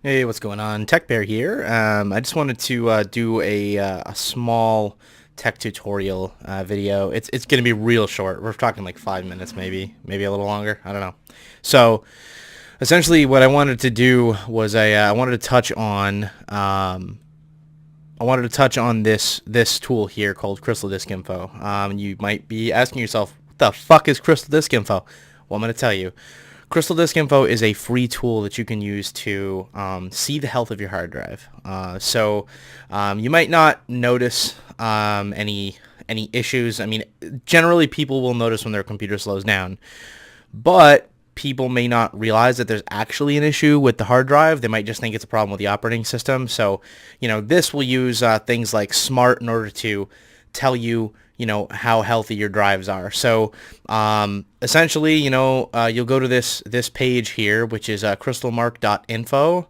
Hey, what's going on? Tech Bear here. I just wanted to do a small tech tutorial video. It's going to be real short. We're talking like 5 minutes, maybe a little longer. I don't know. So essentially, what I wanted to do was I wanted to touch on this tool here called Crystal Disk Info. You might be asking yourself, what the fuck is Crystal Disk Info? Well, I'm going to tell you. Crystal Disk Info is a free tool that you can use to see the health of your hard drive. You might not notice any issues. I mean, generally people will notice when their computer slows down, but people may not realize that there's actually an issue with the hard drive. They might just think it's a problem with the operating system. So, this will use things like Smart in order to tell you, how healthy your drives are. So, essentially, you'll go to this page here, which is crystalmark.info.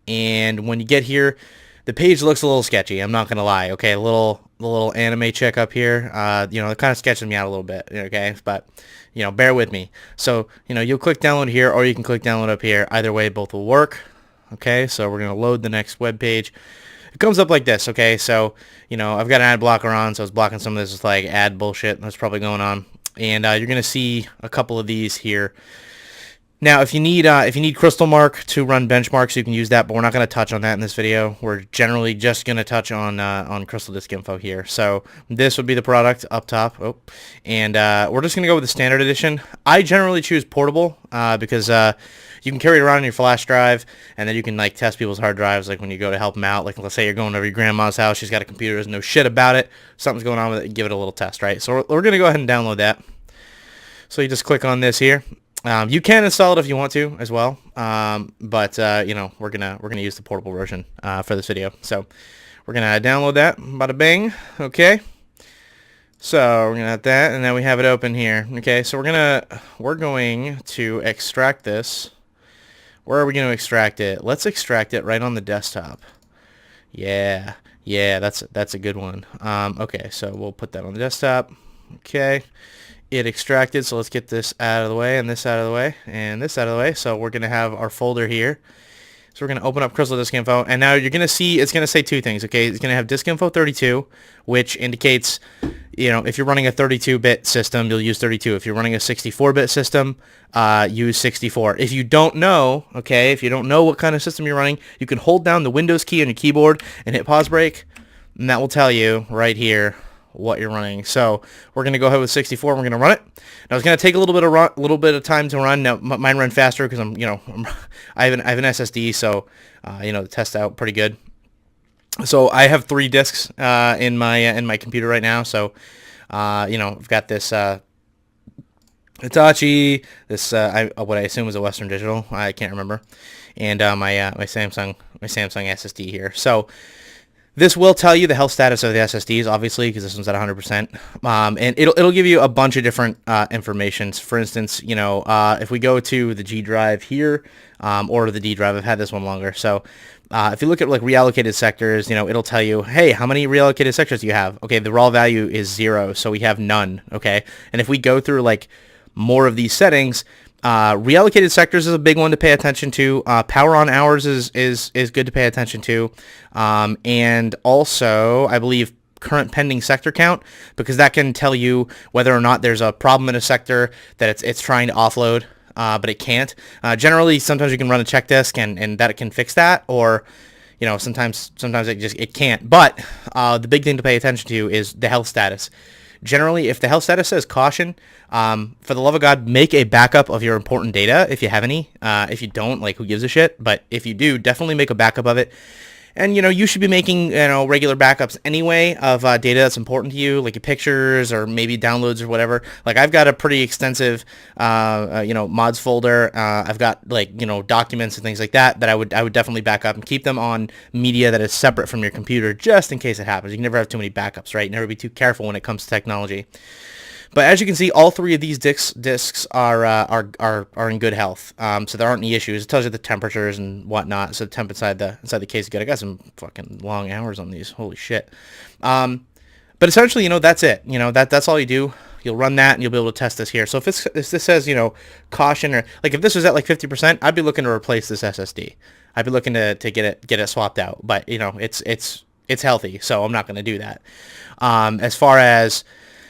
And when you get here, the page looks a little sketchy. I'm not gonna lie. Okay, the little anime chick up here, it kind of sketches me out a little bit. Okay, but bear with me. So, you'll click download here, or you can click download up here. Either way, both will work. Okay, so we're gonna load the next web page. It comes up like this. Okay, so I've got an ad blocker on, so it's blocking some of this like ad bullshit that's probably going on. And you're gonna see a couple of these here. Now, if you need Crystal Mark to run benchmarks, you can use that, but we're not going to touch on that in this video. We're generally just going to touch on Crystal Disk Info here. So this would be the product up top. And we're just going to go with the standard edition. I generally choose portable because you can carry it around on your flash drive, and then you can like test people's hard drives, like when you go to help them out. Like let's say you're going over your grandma's house, she's got a computer, doesn't know shit about it, something's going on with it, give it a little test, right? So we're going to go ahead and download that. So you just click on this here. You can install it if you want to as well, but we're gonna use the portable version for this video. So we're gonna download that. Bada bing. Okay. So we're gonna have that, and then we have it open here. Okay. So we're going to extract this. Where are we gonna extract it? Let's extract it right on the desktop. Yeah. That's a good one. Okay. So we'll put that on the desktop. Okay. It extracted, so let's get this out of the way, and this out of the way, and this out of the way. So we're going to have our folder here. So we're going to open up Crystal Disk Info, and now you're going to see it's going to say two things, okay? It's going to have Disk Info 32, which indicates, if you're running a 32-bit system, you'll use 32. If you're running a 64-bit system, use 64. If you don't know, okay, if you don't know what kind of system you're running, you can hold down the Windows key on your keyboard and hit pause break, and that will tell you right here what you're running. So we're going to go ahead with 64. We're going to run it. Now it's going to take a little bit of time to run. Now mine run faster because I have an SSD, so the test out pretty good. So I have 3 disks in my computer right now. So I've got this Hitachi, this what I assume is a Western Digital. I can't remember, and my Samsung SSD here. So this will tell you the health status of the SSDs, obviously, because this one's at 100%. And it'll give you a bunch of different information. For instance, if we go to the G drive here, or the D drive, I've had this one longer. So if you look at like reallocated sectors, it'll tell you, hey, how many reallocated sectors do you have? Okay, the raw value is 0, so we have none. Okay, and if we go through like more of these settings, reallocated sectors is a big one to pay attention to. Power on hours is good to pay attention to. And also, I believe current pending sector count, because that can tell you whether or not there's a problem in a sector that it's trying to offload, but it can't. Generally, sometimes you can run a check disk and that it can fix that, or sometimes it can't. But the big thing to pay attention to is the health status. Generally, if the health status says caution, for the love of God, make a backup of your important data if you have any. If you don't, like, who gives a shit? But if you do, definitely make a backup of it. And, you should be making, regular backups anyway of data that's important to you, like your pictures or maybe downloads or whatever. Like, I've got a pretty extensive, mods folder. I've got, like, documents and things like that I would definitely back up and keep them on media that is separate from your computer just in case it happens. You can never have too many backups, right? Never be too careful when it comes to technology. But as you can see, all 3 of these discs are in good health. So there aren't any issues. It tells you the temperatures and whatnot. So the temp inside the case is good. I got some fucking long hours on these. Holy shit. But essentially, that's it. That's all you do. You'll run that and you'll be able to test this here. So if this says, caution, or like if this was at like 50%, I'd be looking to replace this SSD. I'd be looking to get it swapped out. But you know, it's healthy, so I'm not going to do that. As far as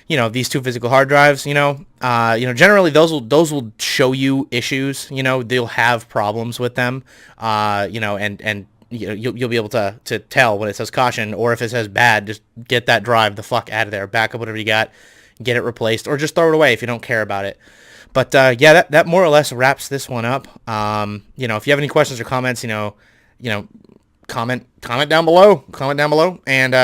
these two physical hard drives, generally those will show you issues. They'll have problems with them. And you'll be able to tell when it says caution, or if it says bad, just get that drive the fuck out of there. Back up whatever you got, get it replaced, or just throw it away if you don't care about it. But yeah, that more or less wraps this one up. If you have any questions or comments, comment down below. And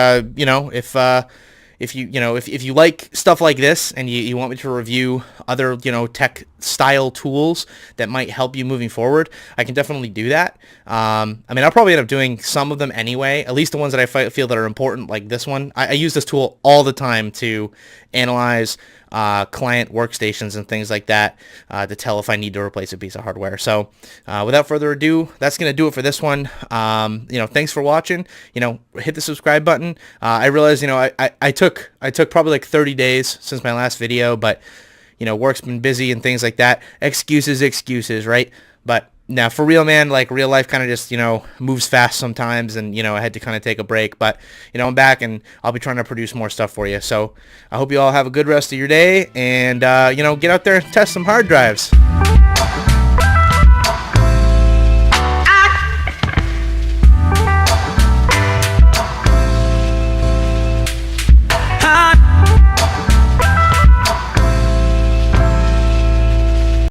if you like stuff like this and you want me to review other tech style tools that might help you moving forward, I can definitely do that. I'll probably end up doing some of them anyway, at least the ones that I feel that are important, like this one. I use this tool all the time to analyze client workstations and things like that, to tell if I need to replace a piece of hardware. So without further ado, that's going to do it for this one. Thanks for watching. Hit the subscribe button. I realized, I took probably like 30 days since my last video, but work's been busy and things like that. Excuses, right? But now for real, man, like real life kind of just, moves fast sometimes, and, I had to kind of take a break, but, I'm back and I'll be trying to produce more stuff for you. So I hope you all have a good rest of your day, and, get out there and test some hard drives.